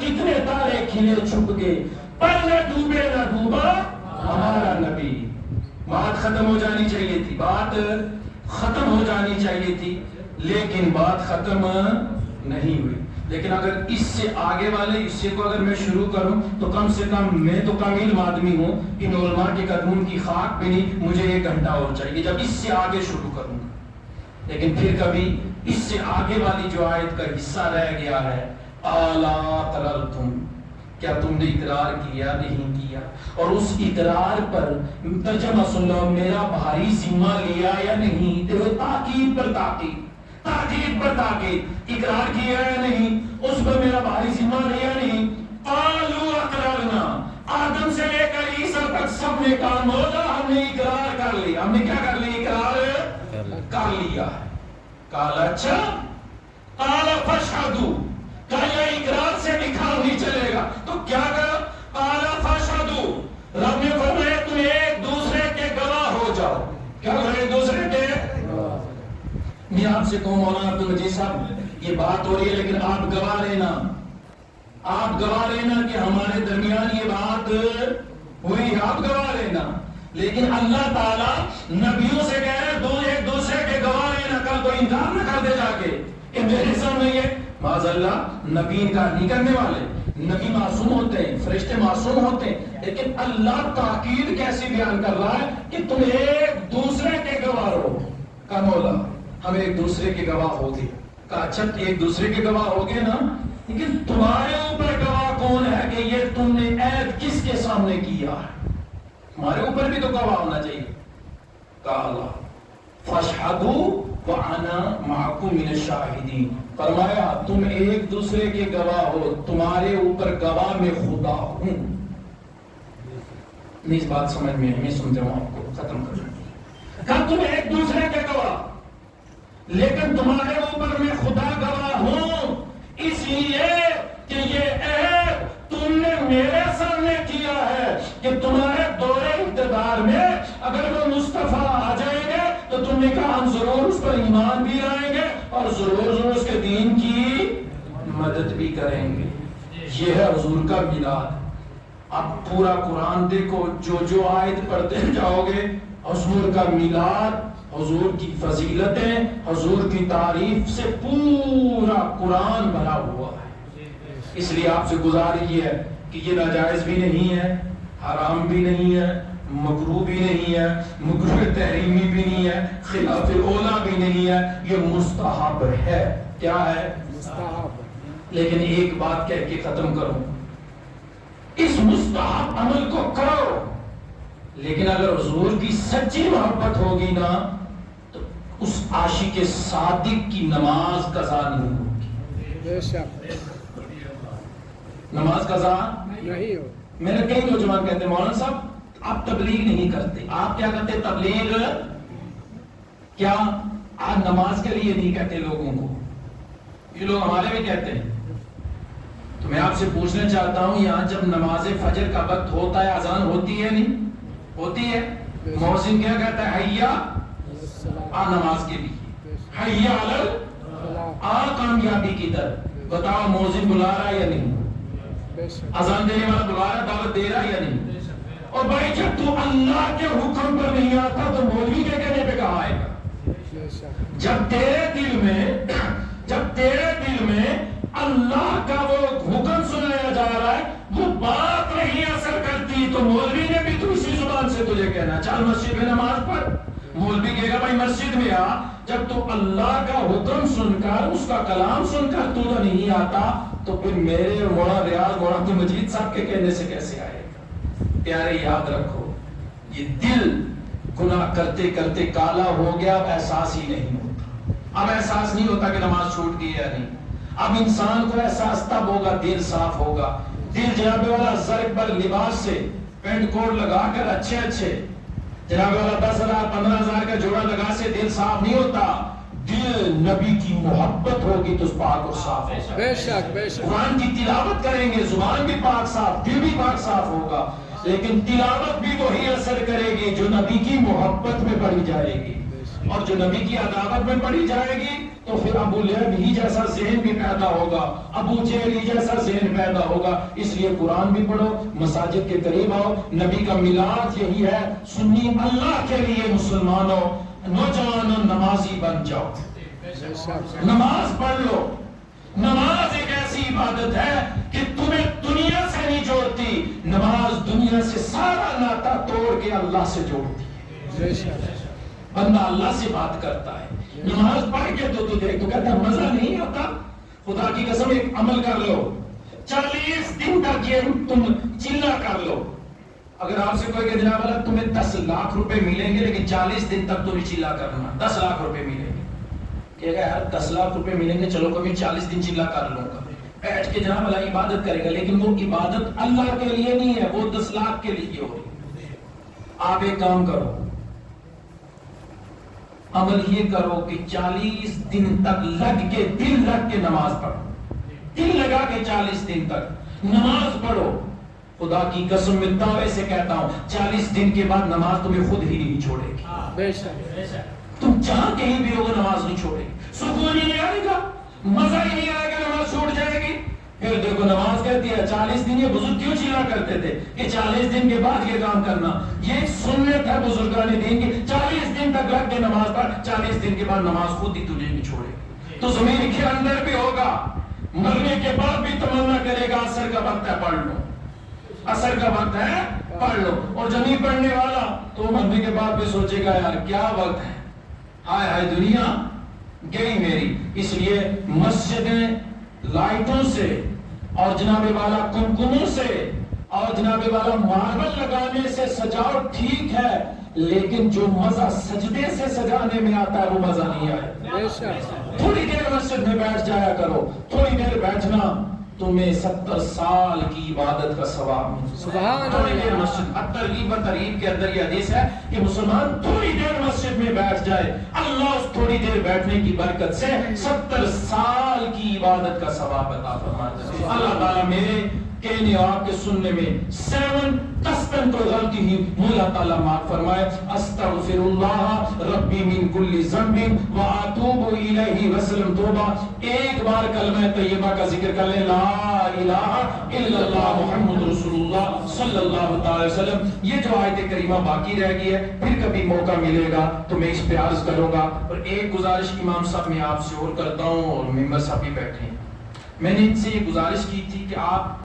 کتنے تارے کھلے چھپ کے، پر نہ ڈوبے نہ ڈوبا ہمارا نبی۔ بات ختم ہو جانی چاہیے تھی، بات ختم ہو جانی چاہیے تھی، لیکن بات ختم نہیں ہوئی۔ لیکن اگر اس سے آگے والے حصے کو اگر میں شروع کروں تو کم سے کم میں تو کامل آدمی ہوں، ان علماء کے قدموں کی خاک بھی نہیں، مجھے 1 گھنٹہ اور چاہیے جب اس سے آگے شروع کروں گا۔ لیکن پھر کبھی اس سے آگے والی جو آیت کا حصہ رہ گیا ہے، الا اقررتم، کیا تم نے اقرار کیا نہیں کیا، اور اس اقرار پر ترجمہ سن لو، میرا بھاری ذمہ لیا یا نہیں، تاکید پر تاکید، تاکید پر تاکید، اقرار کیا یا نہیں، اس پر میرا بھاری ذمہ لیا نہیں۔ قالوا اقررنا، آدم سے لے کر عیسیٰ تک سب نے کہا مولا ہم نے اقرار کر لیا۔ ہم نے کیا کر لیا؟ اقرار کر لیا۔ قال اچھا، قال فاشهدوا، کہا یہ اقرار سے نکال نہیں چلے گا تو کیا کرو؟ قال فاشهدوا، رب نے فرمایا تم ایک دوسرے کے گواہ ہو جاؤ۔ کیا کرو؟ ایک دوسرے کے میں آپ سے کہوں مولانا عبد المجید صاحب یہ بات ہو رہی ہے لیکن آپ گواہ رہنا، آپ گواہ رہنا کہ ہمارے درمیان یہ بات ہوئی ہے، آپ گواہ رہنا۔ لیکن اللہ تعالیٰ نبیوں سے کہہ رہے دو ایک دوسرے کے گواہ رہنا، کل کوئی انکار نہ کر دے جا کے کہ میرے سامنے یہ معاذ اللہ نبی انکار نہیں کرنے والے، نبی معصوم ہوتے ہیں، فرشتے معصوم ہوتے ہیں، لیکن اللہ تاکید کیسی بیان کر رہا ہے کہ تم ایک دوسرے کے گواہ ہو۔ کہا مولا ہم ایک دوسرے کے گواہ ہو گئے۔ کہا اچھا ایک دوسرے کے گواہ ہو گئے نا، لیکن تمہارے اوپر گواہ کون ہے کہ یہ تم نے عہد کس کے سامنے کیا ہے؟ ہمارے اوپر بھی تو گواہ ہونا چاہیے۔ قال فاشهدوا وانا معكم من الشاهدين، فرمایا تم ایک دوسرے کے گواہ ہو، تمہارے اوپر گواہ میں خدا ہوں۔ نہیں اس بات سمجھ میں میں سنتے ہوں آپ کو ختم کر دوں۔ کہا تم ایک دوسرے کے گواہ لیکن تمہارے اوپر میں خدا گواہ ہوں، اس لیے کہ یہ عہد تم نے میرے سامنے کیا ہے کہ تمہارے دور اقتدار میں اگر وہ مصطفیٰ آ جائیں گے تو تم نے کہا ہم ضرور اس پر ایمان بھی لائیں گے اور ضرور اس کے دین کی مدد بھی کریں گے۔ یہ ہے حضور کا میلاد۔ اب پورا قرآن دیکھو، جو آیت پڑھتے جاؤ گے حضور کا میلاد، حضور کی فضیلتیں، حضور کی تعریف سے پورا قرآن بھرا ہوا ہے۔ اس لیے آپ سے گزارش یہ ہے کہ یہ ناجائز بھی نہیں ہے، حرام بھی نہیں ہے، مکروہ بھی نہیں ہے، مکروہ تحریمی بھی نہیں ہے، خلاف اولا بھی نہیں ہے، یہ مستحب ہے۔ کیا ہے؟ مستحب۔ لیکن ایک بات کہہ کے ختم کروں، اس مستحب عمل کو کرو، لیکن اگر حضور کی سچی محبت ہوگی نا تو اس عاشق صادق کی نماز قضا نہیں ہوگی۔ بے شک نماز قضا نہیں ہو۔ میرے کئی نوجوان کہتے ہیں مولانا صاحب آپ تبلیغ نہیں کرتے، آپ کیا کرتے؟ تبلیغ کیا آپ نماز کے لیے نہیں کہتے لوگوں کو؟ یہ لوگ ہمارے بھی کہتے ہیں۔ تو میں آپ سے پوچھنا چاہتا ہوں یہاں جب نماز فجر کا وقت ہوتا ہے اذان ہوتی ہے نہیں ہوتی ہے؟ مؤذن کیا کہتا ہے؟ حیا آ نماز کے لیے، حیا علی آ کامیابی کی طرف۔ بتاؤ مؤذن بلا رہا ہے یا نہیں؟ اذان دینے والا بلا رہا، دعوت دے رہا ہے یا نہیں؟ اور بھائی جب تو اللہ کے حکم پر نہیں آتا تو مولوی کے کہنے پہ کہاں آئے گا؟ جب تیرے دل میں اللہ کا وہ حکم سنایا جا رہا ہے، وہ بات نہیں اثر کرتی تو مولوی نے بھی تو اسی زبان سے تجھے کہنا چل مسجد میں نماز پڑھ۔ مولوی کہے گا بھائی مسجد میں آ، جب تو اللہ کا حکم سن کر اس کا کلام سن کر تو نہیں آتا تو پھر میرے مولانا ریاض مولانا عبد المجید صاحب کے کہنے سے کیسے آئے گا؟ پیارے یاد رکھو یہ دل گناہ کرتے کرتے کالا ہو گیا، اب احساس ہی نہیں ہوتا، اب احساس نہیں ہوتا کہ نماز چھوٹ گئی یا نہیں۔ اب انسان کو احساس تب ہوگا دل صاف ہوگا۔ دل جناب والا زرق پر لباس سے پینٹ کوٹ لگا کر اچھے جناب والا 10,000 15,000 کا جوڑا لگا سے دل صاف نہیں ہوتا۔ دل نبی کی محبت ہوگی تو پاک اور صاف ہوگا۔ بے شک بے شک قرآن کی تلاوت کریں گے، زبان بھی پاک صاف، دل بھی پاک صاف ہوگا، لیکن تلاوت بھی وہی اثر کرے گی جو نبی کی محبت میں پڑھی جائے گی، اور جو نبی کی عداوت میں پڑھی جائے گی تو پھر ابو لہب ہی جیسا ذہن بھی پیدا ہوگا، ابو جہل ہی جیسا ذہن پیدا ہوگا۔ اس لیے قرآن بھی پڑھو، مساجد کے قریب آؤ، نبی کا میلاد یہی ہے، سنی اللہ کے لیے مسلمانوں نوجوانوں نمازی بن جاؤ، نماز پڑھ لو۔ نماز ایک ایسی عبادت ہے کہ تمہیں دنیا سے نہیں جوڑتی، نماز دنیا سے سارا ناتا توڑ کے اللہ سے جوڑتی ہے۔ بندہ اللہ سے بات کرتا ہے، نماز پڑھ کے تو دیکھ تو کہتا ہے مزہ نہیں آتا۔ خدا کی قسم ایک عمل کر لو، 40 دن تک یہ تم چلا کر لو۔ اگر آپ سے کوئی کہ جناب اللہ تمہیں 10 لاکھ روپے ملیں گے لیکن 40 دن تک تمہیں چلا کرنا، 10 لاکھ روپے ملیں گے، کہ اگر یار 10 لاکھ روپے ملیں گے چلو کبھی 40 دن چلا کر لوں گا، بیٹھ کے جناب اللہ عبادت کرے گا، لیکن وہ عبادت اللہ کے لیے نہیں ہے، وہ 10 لاکھ کے لیے ہو رہی ہے۔ آپ ایک کام کرو، عمل یہ کرو کہ 40 دن تک لگ کے دل لگ کے نماز پڑھو، دل لگا کے 40 دن تک نماز پڑھو۔ خدا کی قسم میں دعوے سے کہتا ہوں 40 دن کے بعد نماز تمہیں خود ہی نہیں چھوڑے گی، بے شک تم جہاں کہیں بھی ہوگا نماز نہیں چھوڑے گی، سکون ہی نہیں آئے گا، مزہ ہی نہیں آئے گا، نماز چھوڑ جائے گی۔ پھر دیکھو نماز کہتی ہے 40 دن، یہ بزرگ کیوں چلا کرتے تھے کہ 40 دن کے بعد یہ کام کرنا، یہ ایک سنت ہے بزرگان دین کی، 40 دن تک لگ کے نماز پڑھ، 40 دن کے بعد نماز خود ہی تجھے نہیں چھوڑے گی۔ تو زمین کے اندر بھی ہوگا، مرنے کے بعد بھی تمنا کرے گا عصر کا وقت ہے پڑھ لو، عصر کا وقت ہے پڑھ لو، اور جب نہیں پڑھنے والا تو مرنے کے بعد بھی سوچے گا یار کیا وقت ہے، ہائے ہائے دنیا گئی میری۔ اس لیے مسجدیں لائٹوں سے اور جناب والا کمکموں سے اور جناب والا ماربل لگانے سے سجاؤ ٹھیک ہے، لیکن جو مزہ سجدے سے سجانے میں آتا ہے وہ مزہ نہیں آئے۔ تھوڑی دیر مسجد میں بیٹھ جایا کرو، تھوڑی دیر بیٹھنا تمہیں 70 سال کی عبادت کا ثواب ملتا ہے۔ تھوڑی دیر مسجد، الترغیب و ترہیب کے اندر یہ حدیث ہے کہ مسلمان تھوڑی دیر مسجد میں بیٹھ جائے، اللہ اس تھوڑی دیر بیٹھنے کی برکت سے 70 سال کی عبادت کا ثواب عطا فرماتا ہے۔ اللہ تعالیٰ میرے کہنے اور آپ کے سننے میں 7 کو غلطی ہی مولا تعالیٰ معاف فرمائے۔ استغفر اللہ ربی من کل ذنب واتوب الیہ وسلم توبہ۔ ایک بار کلمہ طیبہ کا ذکر کر لیں، لا الہ الا اللہ محمد رسول اللہ صلی اللہ تعالی وسلم۔ یہ جو آیت کریمہ باقی رہ گئی ہے، پھر کبھی موقع ملے گا تو میں اس پہ عرض کروں گا۔ اور ایک گزارش امام صاحب میں آپ سے اور کرتا ہوں، اور ممبر صاحب بھی بیٹھے ہیں، میں نے ان سے یہ گزارش کی تھی کہ آپ